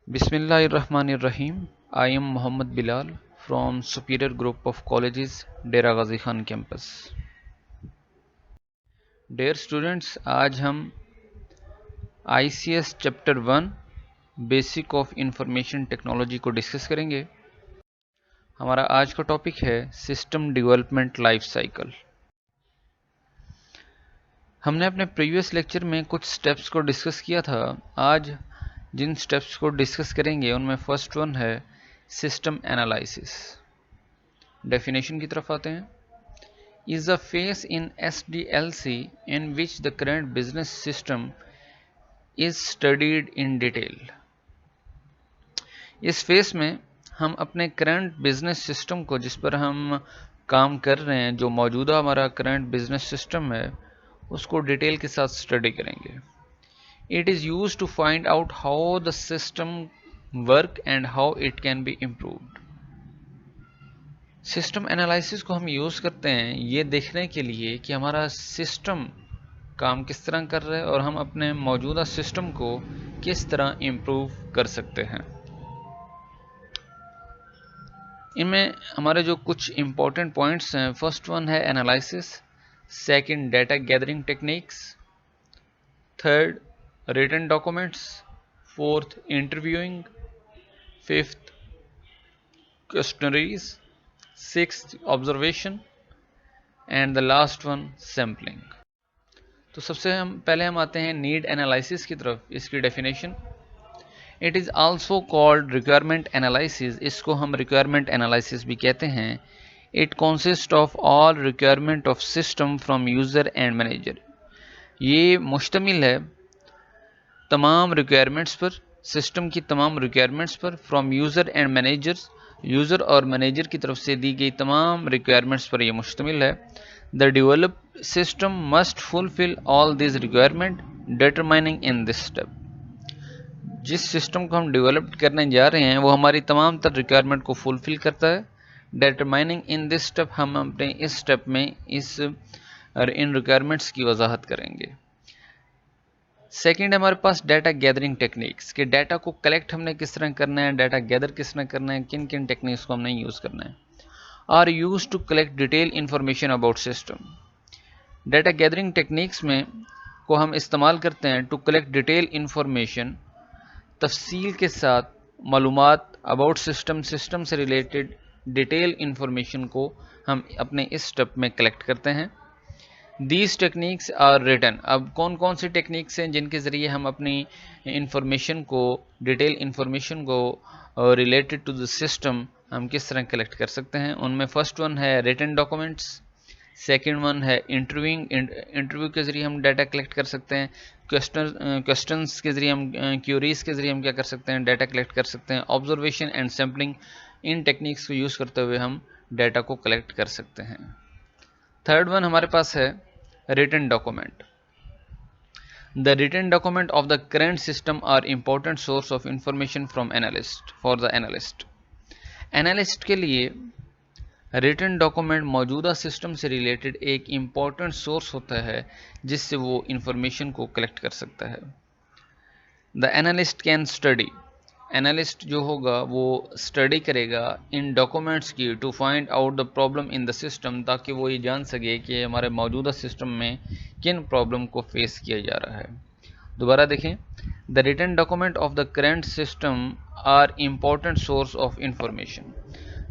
Bismillahirrahmanirrahim. I am Muhammad Bilal from Superior Group of Colleges, Dera Ghazi Khan campus. Dear students, आज हम ICS Chapter 1 Basic of Information Technology को discuss करेंगे। हमारा आज का topic है सिस्टम डेवलपमेंट लाइफ साइकिल। हमने अपने प्रीवियस लेक्चर में कुछ स्टेप्स को डिस्कस किया था। आज जिन स्टेप्स को डिस्कस करेंगे उनमें फर्स्ट वन है सिस्टम एनालिसिस। डेफिनेशन की तरफ आते हैं। Is a face in SDLC in which the current business system is studied in detail। इस फेस में हम अपने करंट बिजनेस सिस्टम को, जिस पर हम काम कर रहे हैं, जो मौजूदा हमारा करंट बिजनेस सिस्टम है, उसको डिटेल के साथ स्टडी करेंगे। It is used to find out how the system work and how it can be improved। System analysis को हम यूज़ करते हैं ये देखने के लिए कि हमारा सिस्टम काम किस तरह कर रहा है और हम अपने मौजूदा सिस्टम को किस तरह इम्प्रूव कर सकते हैं। इनमें हमारे जो कुछ इम्पोर्टेंट पॉइंट्स हैं, फर्स्ट वन है analysis, second data gathering techniques, third written documents, fourth interviewing, fifth questionnaires, sixth observation and the last one sampling। तो सबसे पहले हम आते हैं नीड एनालिसिस की तरफ। इसकी definition, it is also called requirement analysis. इसको हम रिक्वायरमेंट एनालिसिस भी कहते हैं। It consist of all requirement of system from user and manager. ये मुश्तमिल है तमाम रिक्वायरमेंट्स पर, सिस्टम की तमाम रिक्वायरमेंट्स पर, from user and managers, user और मैनेजर की तरफ से दी गई तमाम रिक्वायरमेंट्स पर यह मुश्तमिल है। The develop system must fulfil all this requirement determining in this step. जिस सिस्टम को हम डेवलप करने जा रहे हैं वो हमारी तमाम तर रिक्वायरमेंट को फुलफिल करता है। डिटरमाइनिंग इन दिस स्टेप, हम अपने इस स्टेप में इन रिक्वायरमेंट्स की वजाहत करेंगे। सेकेंड हमारे पास डाटा गैदरिंग टेक्निक्स, कि डाटा को कलेक्ट हमने किस तरह करना है, डाटा गैदर किस तरह करना है, किन किन टेक्निक्स को हमने यूज़ करना है। Are used to collect detail information about system. Data gathering techniques में को हम इस्तेमाल करते हैं टू कलेक्ट डिटेल इंफॉर्मेशन, तफसील के साथ मालूमात अबाउट सिस्टम, सिस्टम से रिलेटेड डिटेल इंफॉर्मेशन को हम अपने इस स्टेप में कलेक्ट करते हैं। These techniques are written. अब कौन कौन सी टेक्निक्स हैं जिनके ज़रिए हम अपनी इंफॉर्मेशन को, डिटेल इंफॉर्मेशन को रिलेटेड टू द सिस्टम हम किस तरह कलेक्ट कर सकते हैं। उनमें फर्स्ट वन है रिटन डॉक्यूमेंट्स, सेकंड वन है इंटरव्यूइंग, इंटरव्यू के ज़रिए हम डाटा कलेक्ट कर सकते हैं। क्वेश्चंस के ज़रिए हम, क्यूरीज के ज़रिए हम क्या कर सकते हैं, डाटा कलेक्ट कर सकते हैं। Observation and sampling, in techniques को यूज़ करते हुए हम डाटा को कलेक्ट कर सकते हैं। थर्ड वन हमारे पास है written document। The written document of the current system are important source of information from analyst for the analyst। Analyst के लिए रिटन डॉक्यूमेंट मौजूदा सिस्टम से रिलेटेड एक इम्पॉर्टेंट सोर्स होता है जिससे वो इंफॉर्मेशन को कलेक्ट कर सकता है। The analyst can study, analyst जो होगा वो स्टडी करेगा इन डॉक्यूमेंट्स की to find out the problem in the system, ताकि वो ये जान सके कि हमारे मौजूदा सिस्टम में किन प्रॉब्लम को फेस किया जा रहा है। दोबारा देखें, the written document of the current system are important source of information.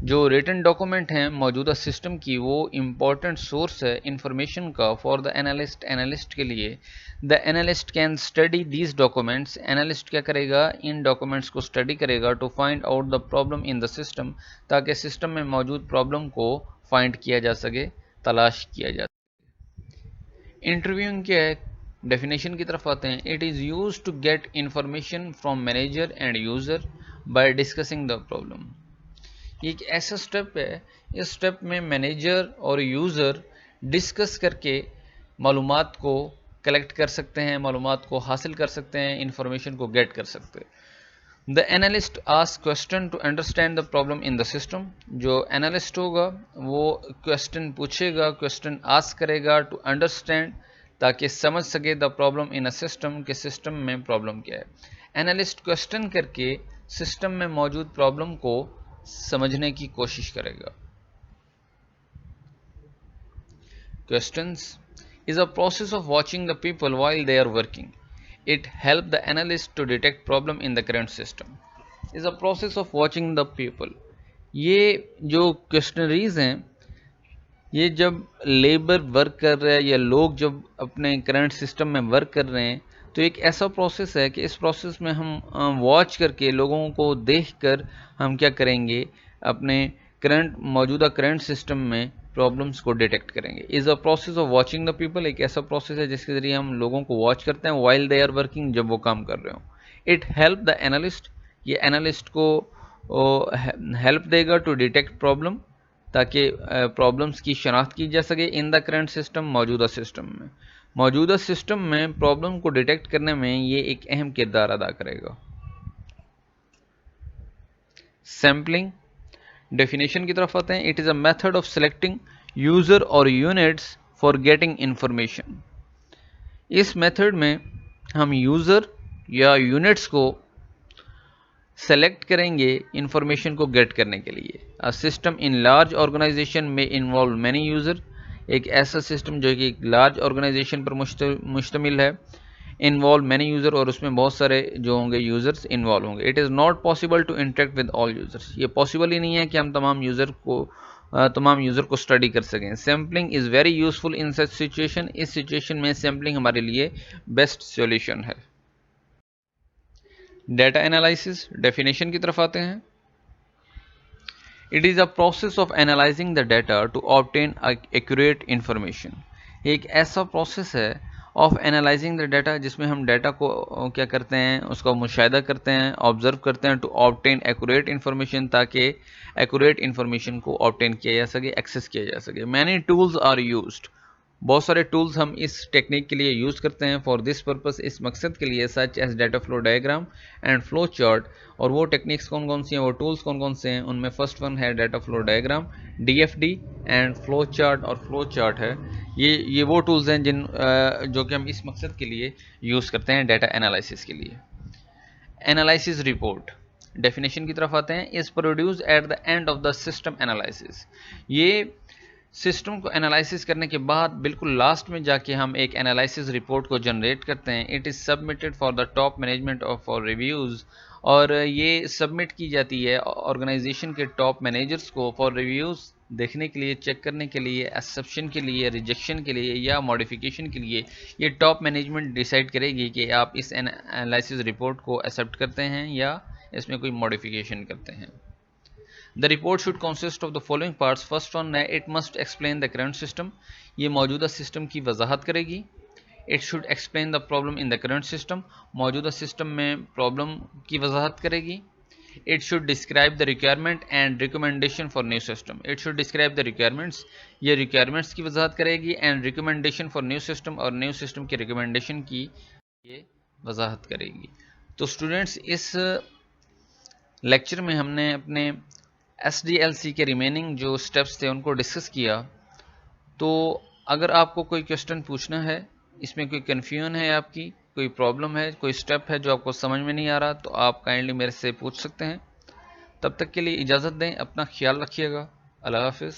जो रिटन डॉक्यूमेंट हैं मौजूदा सिस्टम की, वो इम्पॉर्टेंट सोर्स है इंफॉर्मेशन का फॉर द एनालिस्ट, एनालिस्ट के लिए। The analyst can study these documents, analyst क्या करेगा, इन डॉक्यूमेंट्स को स्टडी करेगा to find out the problem in the system, ताकि सिस्टम में मौजूद प्रॉब्लम को फाइंड किया जा सके, तलाश किया जा सके। इंटरव्यूइंग क्या है, डेफिनेशन की तरफ आते हैं। It is used to get information from manager and user by discussing the problem. ये एक ऐसा स्टेप है, इस स्टेप में मैनेजर और यूज़र डिस्कस करके मालूमात को कलेक्ट कर सकते हैं, मालूमात को हासिल कर सकते हैं, इंफॉर्मेशन को गेट कर सकते हैं। The analyst ask question to understand the problem in the system. जो एनालिस्ट होगा वो क्वेश्चन पूछेगा, क्वेश्चन आस्क करेगा टू अंडरस्टैंड, ताकि समझ सके the problem in a system, के सिस्टम में प्रॉब्लम क्या है। एनालिस्ट क्वेश्चन करके सिस्टम में मौजूद प्रॉब्लम को समझने की कोशिश करेगा। Questions is a process of watching the people while they are working. It helps the analyst to detect problem in the current system. Is a process of watching the people. ये जो questionnaires हैं, ये जब labour work कर रहा है या लोग जब अपने करंट सिस्टम में वर्क कर रहे हैं, तो एक ऐसा प्रोसेस है कि इस प्रोसेस में हम वॉच करके लोगों को देखकर हम क्या करेंगे, अपने मौजूदा करंट सिस्टम में प्रॉब्लम्स को डिटेक्ट करेंगे। Is a process of watching the people, एक ऐसा प्रोसेस है जिसके ज़रिए हम लोगों को वॉच करते हैं वाइल दे आर वर्किंग, जब वो काम कर रहे हो। इट हेल्प द एनालिस्ट, ये एनालिस्ट को हेल्प देगा टू डिटेक्ट प्रॉब्लम, ताकि प्रॉब्लम्स की शनाख्त की जा सके इन द करंट सिस्टम, मौजूदा सिस्टम में प्रॉब्लम को डिटेक्ट करने में ये एक अहम किरदार अदा करेगा। सैम्पलिंग, डेफिनेशन की तरफ आते हैं। It is a method of selecting user और यूनिट्स फॉर गेटिंग इंफॉर्मेशन। इस मेथड में हम यूज़र या यूनिट्स को सेलेक्ट करेंगे इंफॉर्मेशन को गेट करने के लिए। A system in large organisation में इन्वॉल्व मैनी यूज़र, एक ऐसा सिस्टम जो कि लार्ज ऑर्गेनाइजेशन पर मुश्तमिल है, इन्वॉल्व मैनी यूज़र, और उसमें बहुत सारे जो होंगे यूज़र्स इन्वॉल्व होंगे। It is not possible to interact with all users, ये पॉसिबल ही नहीं है कि हम तमाम यूज़र को स्टडी कर सकें। Sampling is very useful in such situation, इस सिचुएशन में सैम्पलिंग हमारे लिए बेस्ट सॉल्यूशन है। डेटा एनालिसिस, डेफिनेशन की तरफ आते हैं। It is a process of analysing the data to obtain accurate information, एक ऐसा प्रोसेस है ऑफ एनालाइजिंग द डाटा जिसमें हम डाटा को क्या करते हैं, उसका मुशाहिदा करते हैं, ऑब्जर्व करते हैं, टू ऑब्टेन एक्यूरेट इंफॉर्मेशन, ताकि एक्यूरेट इंफॉर्मेशन को ऑब्टेन किया जा सके, एक्सेस किया जा सके। मैनी टूल्स आर यूज्ड, बहुत सारे टूल्स हम इस टेक्निक के लिए यूज़ करते हैं। फॉर दिस पर्पस, इस मकसद के लिए, such as data flow diagram and flow chart, और वो टेक्निक्स कौन कौन सी हैं, वो टूल्स कौन कौन से हैं, उनमें फर्स्ट वन है data flow diagram, DFD, and flow chart, और फ्लो चार्ट है। ये वो टूल्स हैं जो कि हम इस मकसद के लिए यूज़ करते हैं डाटा एनालिसिस के लिए। एनालिसिस रिपोर्ट, डेफिनेशन की तरफ आते हैं। Is produce at the end of the system analysis, ये सिस्टम को एनालिसिस करने के बाद बिल्कुल लास्ट में जाके हम एक एनालिसिस रिपोर्ट को जनरेट करते हैं। It is submitted for the top management of for reviews, और ये सबमिट की जाती है ऑर्गेनाइजेशन के टॉप मैनेजर्स को फॉर रिव्यूज़, देखने के लिए, चेक करने के लिए, एक्सेप्शन के लिए, रिजेक्शन के लिए या मॉडिफिकेशन के लिए। ये टॉप मैनेजमेंट डिसाइड करेगी कि आप इस एनालिसिस रिपोर्ट को एक्सेप्ट करते हैं या इसमें कोई मॉडिफिकेशन करते हैं। The report should consist of the following parts. First one है, it must explain the current system, ये मौजूदा सिस्टम की वजाहत करेगी। It should explain the problem in the current system, मौजूदा सिस्टम में प्रॉब्लम की वजाहत करेगी। It should describe the requirement and recommendation for new system, it should describe the requirements, ये requirements की वजाहत करेगी, and recommendation for new system, और new system की recommendation की ये वजाहत करेगी। तो स्टूडेंट्स, इस लेक्चर में हमने अपने SDLC के रिमेनिंग जो स्टेप्स थे उनको डिस्कस किया। तो अगर आपको कोई क्वेश्चन पूछना है, इसमें कोई कन्फ्यूजन है, आपकी कोई प्रॉब्लम है, कोई स्टेप है जो आपको समझ में नहीं आ रहा, तो आप काइंडली मेरे से पूछ सकते हैं। तब तक के लिए इजाज़त दें, अपना ख्याल रखिएगा। अल्लाह हाफिज़।